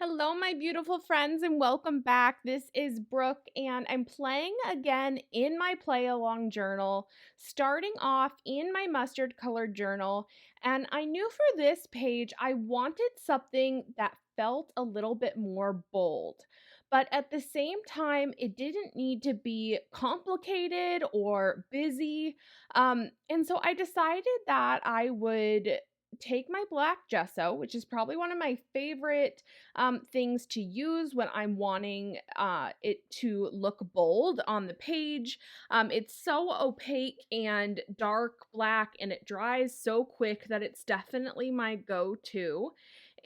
Hello, my beautiful friends, and welcome back. This is Brooke, and I'm playing again in my play along journal, starting off in my mustard colored journal. And I knew for this page, I wanted something that felt a little bit more bold. But at the same time, it didn't need to be complicated or busy. And so I decided that I would take my black gesso, which is probably one of my favorite things to use when I'm wanting it to look bold on the page. It's so opaque and dark black, and it dries so quick that it's definitely my go-to.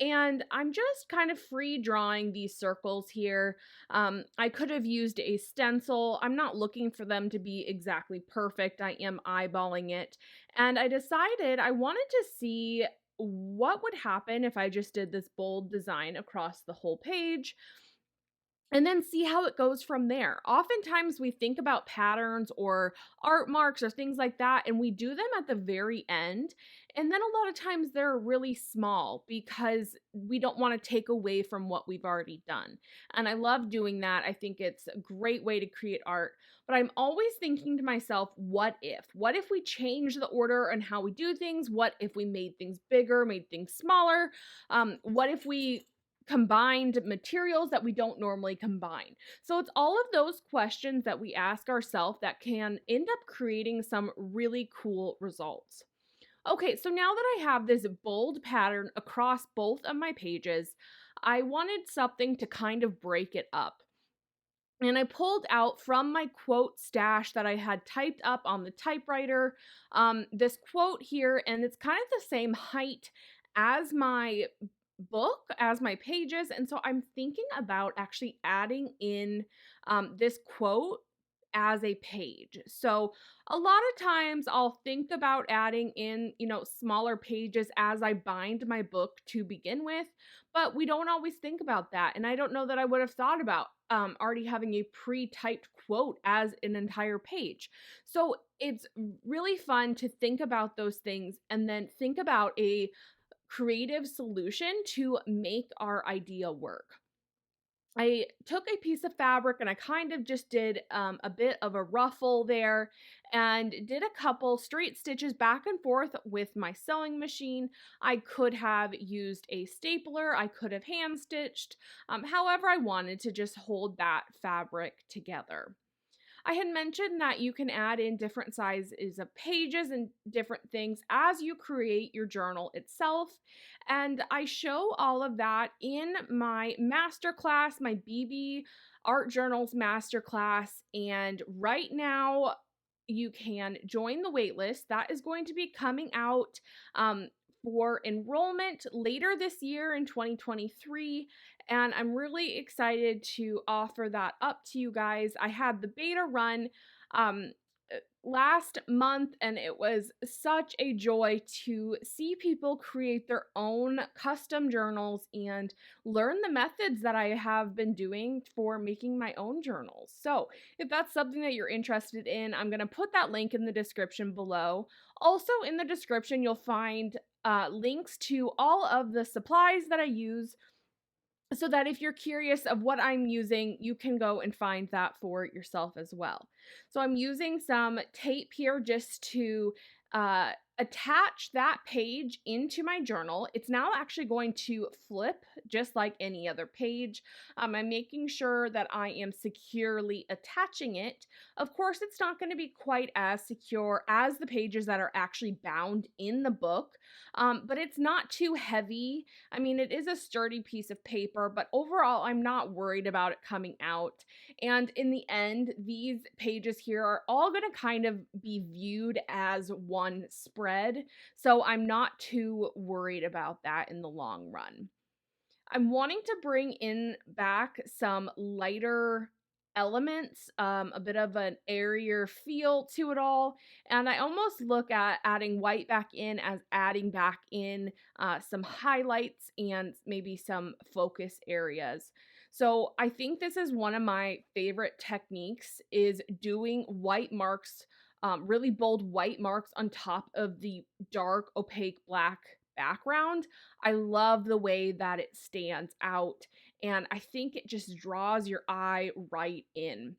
And I'm just kind of free drawing these circles here. I could have used a stencil. I'm not looking for them to be exactly perfect. I am eyeballing it. And I decided I wanted to see what would happen if I just did this bold design across the whole page and then see how it goes from there. Oftentimes, we think about patterns or art marks or things like that, and we do them at the very end. And then a lot of times they're really small because we don't want to take away from what we've already done. And I love doing that. I think it's a great way to create art. But I'm always thinking to myself, what if? What if we change the order and how we do things? What if we made things bigger, made things smaller? What if we combined materials that we don't normally combine? So it's all of those questions that we ask ourselves that can end up creating some really cool results. Okay, so now that I have this bold pattern across both of my pages, I wanted something to kind of break it up. And I pulled out from my quote stash that I had typed up on the typewriter this quote here, and it's kind of the same height as my book, as my pages. And so I'm thinking about actually adding in this quote as a page. So a lot of times I'll think about adding in, smaller pages as I bind my book to begin with, but we don't always think about that. And I don't know that I would have thought about already having a pre-typed quote as an entire page. So it's really fun to think about those things and then think about a creative solution to make our idea work. I took a piece of fabric and I kind of just did a bit of a ruffle there and did a couple straight stitches back and forth with my sewing machine. I could have used a stapler, I could have hand stitched, however I wanted to just hold that fabric together. I had mentioned that you can add in different sizes of pages and different things as you create your journal itself. And I show all of that in my masterclass, my BB Art Journals masterclass. And right now, you can join the waitlist. That is going to be coming out for enrollment later this year in 2023. And I'm really excited to offer that up to you guys. I had the beta run um, last month, and it was such a joy to see people create their own custom journals and learn the methods that I have been doing for making my own journals. So, if that's something that you're interested in, I'm going to put that link in the description below. Also, in the description, you'll find links to all of the supplies that I use so that if you're curious of what I'm using, you can go and find that for yourself as well. So I'm using some tape here just to attach that page into my journal. It's now actually going to flip just like any other page. I'm making sure that I am securely attaching it. Of course, it's not going to be quite as secure as the pages that are actually bound in the book, but it's not too heavy. I mean, it is a sturdy piece of paper, but overall, I'm not worried about it coming out. And in the end, these pages here are all going to kind of be viewed as one spread. So I'm not too worried about that in the long run. I'm wanting to bring in back some lighter elements, a bit of an airier feel to it all. And I almost look at adding white back in as adding back in some highlights and maybe some focus areas. So I think this is one of my favorite techniques is doing white marks, really bold white marks on top of the dark opaque black background, I love the way that it stands out, and I think it just draws your eye right in.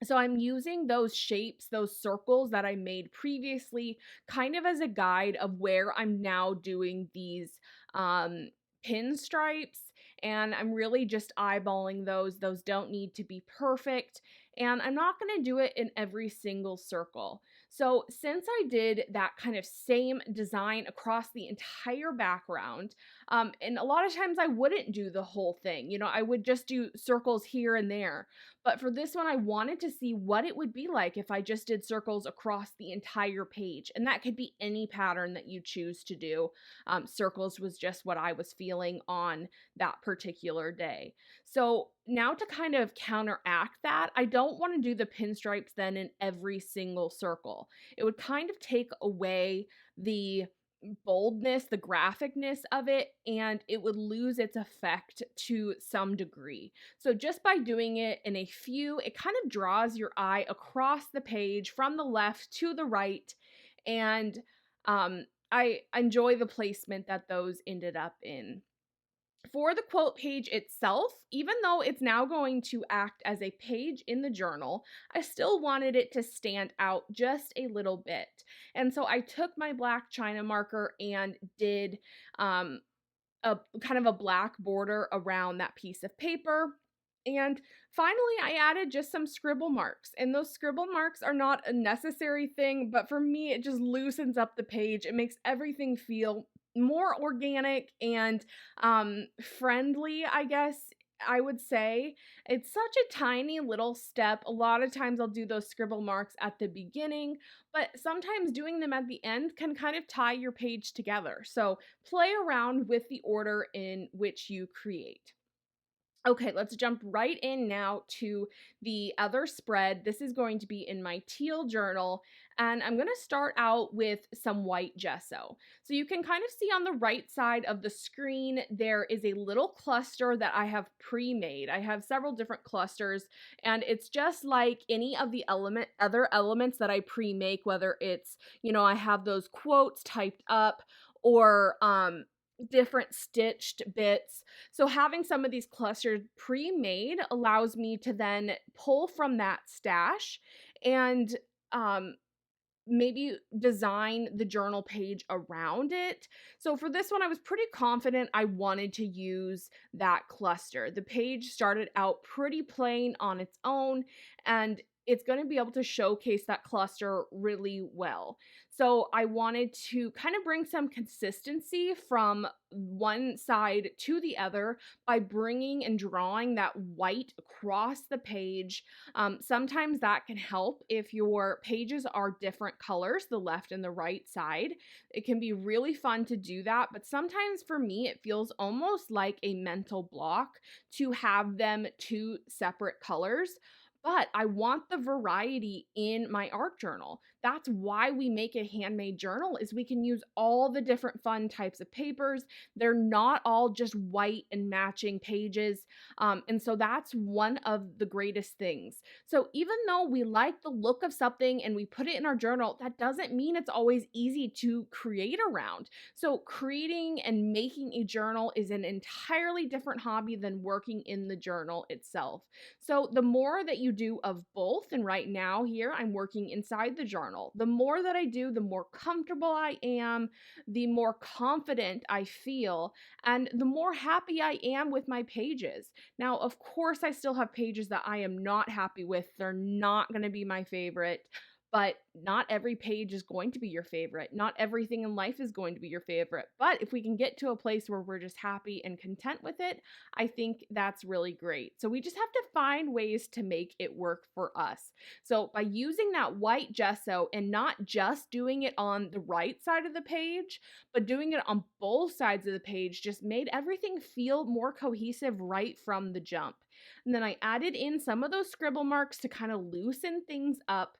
So I'm using those shapes, those circles that I made previously, kind of as a guide of where I'm now doing these um, pinstripes. And I'm really just eyeballing those. Those don't need to be perfect. And I'm not going to do it in every single circle. So since I did that kind of same design across the entire background, and a lot of times I wouldn't do the whole thing, I would just do circles here and there. But for this one, I wanted to see what it would be like if I just did circles across the entire page. And that could be any pattern that you choose to do. Circles was just what I was feeling on that particular day. So now to kind of counteract that, I don't want to do the pinstripes then in every single circle. It would kind of take away the boldness, the graphicness of it, and it would lose its effect to some degree. So just by doing it in a few, it kind of draws your eye across the page from the left to the right, and I enjoy the placement that those ended up in. For the quote page itself, even though it's now going to act as a page in the journal, I still wanted it to stand out just a little bit. And so I took my black china marker and did a kind of a black border around that piece of paper. And finally, I added just some scribble marks. And those scribble marks are not a necessary thing, but for me, it just loosens up the page. It makes everything feel more organic and friendly, I guess I would say. It's such a tiny little step. A lot of times I'll do those scribble marks at the beginning, but sometimes doing them at the end can kind of tie your page together. So play around with the order in which you create. Okay, let's jump right in now to the other spread. This is going to be in my teal journal, and I'm going to start out with some white gesso. So you can kind of see on the right side of the screen, there is a little cluster that I have pre-made. I have several different clusters, and it's just like any of the other elements that I pre-make, whether it's, I have those quotes typed up or different stitched bits. So having some of these clusters pre-made allows me to then pull from that stash and um, maybe design the journal page around it. So for this one, I was pretty confident I wanted to use that cluster. The page started out pretty plain on its own, and it's going to be able to showcase that cluster really well. So I wanted to kind of bring some consistency from one side to the other by bringing and drawing that white across the page. Sometimes that can help if your pages are different colors, the left and the right side. It can be really fun to do that, but sometimes for me, it feels almost like a mental block to have them two separate colors. But I want the variety in my art journal. That's why we make a handmade journal, is we can use all the different fun types of papers. They're not all just white and matching pages. And so that's one of the greatest things. So even though we like the look of something and we put it in our journal, that doesn't mean it's always easy to create around. So creating and making a journal is an entirely different hobby than working in the journal itself. So the more that you do of both, and right now here I'm working inside the journal, the more that I do, the more comfortable I am, the more confident I feel, and the more happy I am with my pages. Now, of course, I still have pages that I am not happy with. They're not going to be my favorite. But not every page is going to be your favorite. Not everything in life is going to be your favorite. But if we can get to a place where we're just happy and content with it, I think that's really great. So we just have to find ways to make it work for us. So by using that white gesso and not just doing it on the right side of the page, but doing it on both sides of the page just made everything feel more cohesive right from the jump. And then I added in some of those scribble marks to kind of loosen things up.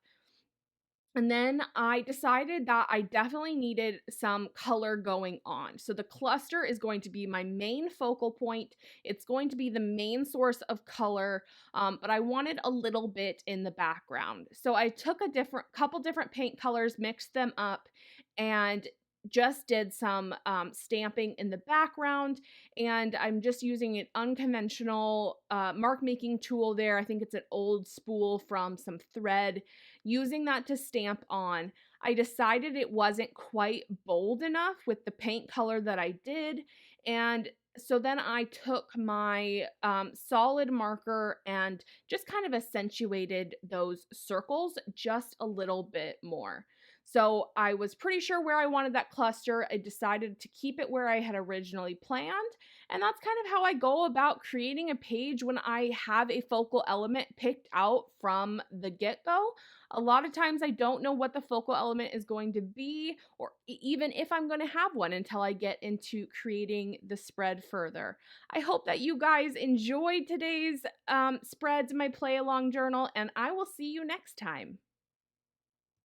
And then I decided that I definitely needed some color going on. So the cluster is going to be my main focal point. It's going to be the main source of color, but I wanted a little bit in the background. So I took a couple different paint colors, mixed them up, and just did some stamping in the background, and I'm just using an unconventional mark making tool there. I think it's an old spool from some thread, using that to stamp on. I decided it wasn't quite bold enough with the paint color that I did, and so then I took my solid marker and just kind of accentuated those circles just a little bit more. So I was pretty sure where I wanted that cluster. I decided to keep it where I had originally planned. And that's kind of how I go about creating a page when I have a focal element picked out from the get go. A lot of times I don't know what the focal element is going to be, or even if I'm going to have one until I get into creating the spread further. I hope that you guys enjoyed today's spreads, my play along journal, and I will see you next time.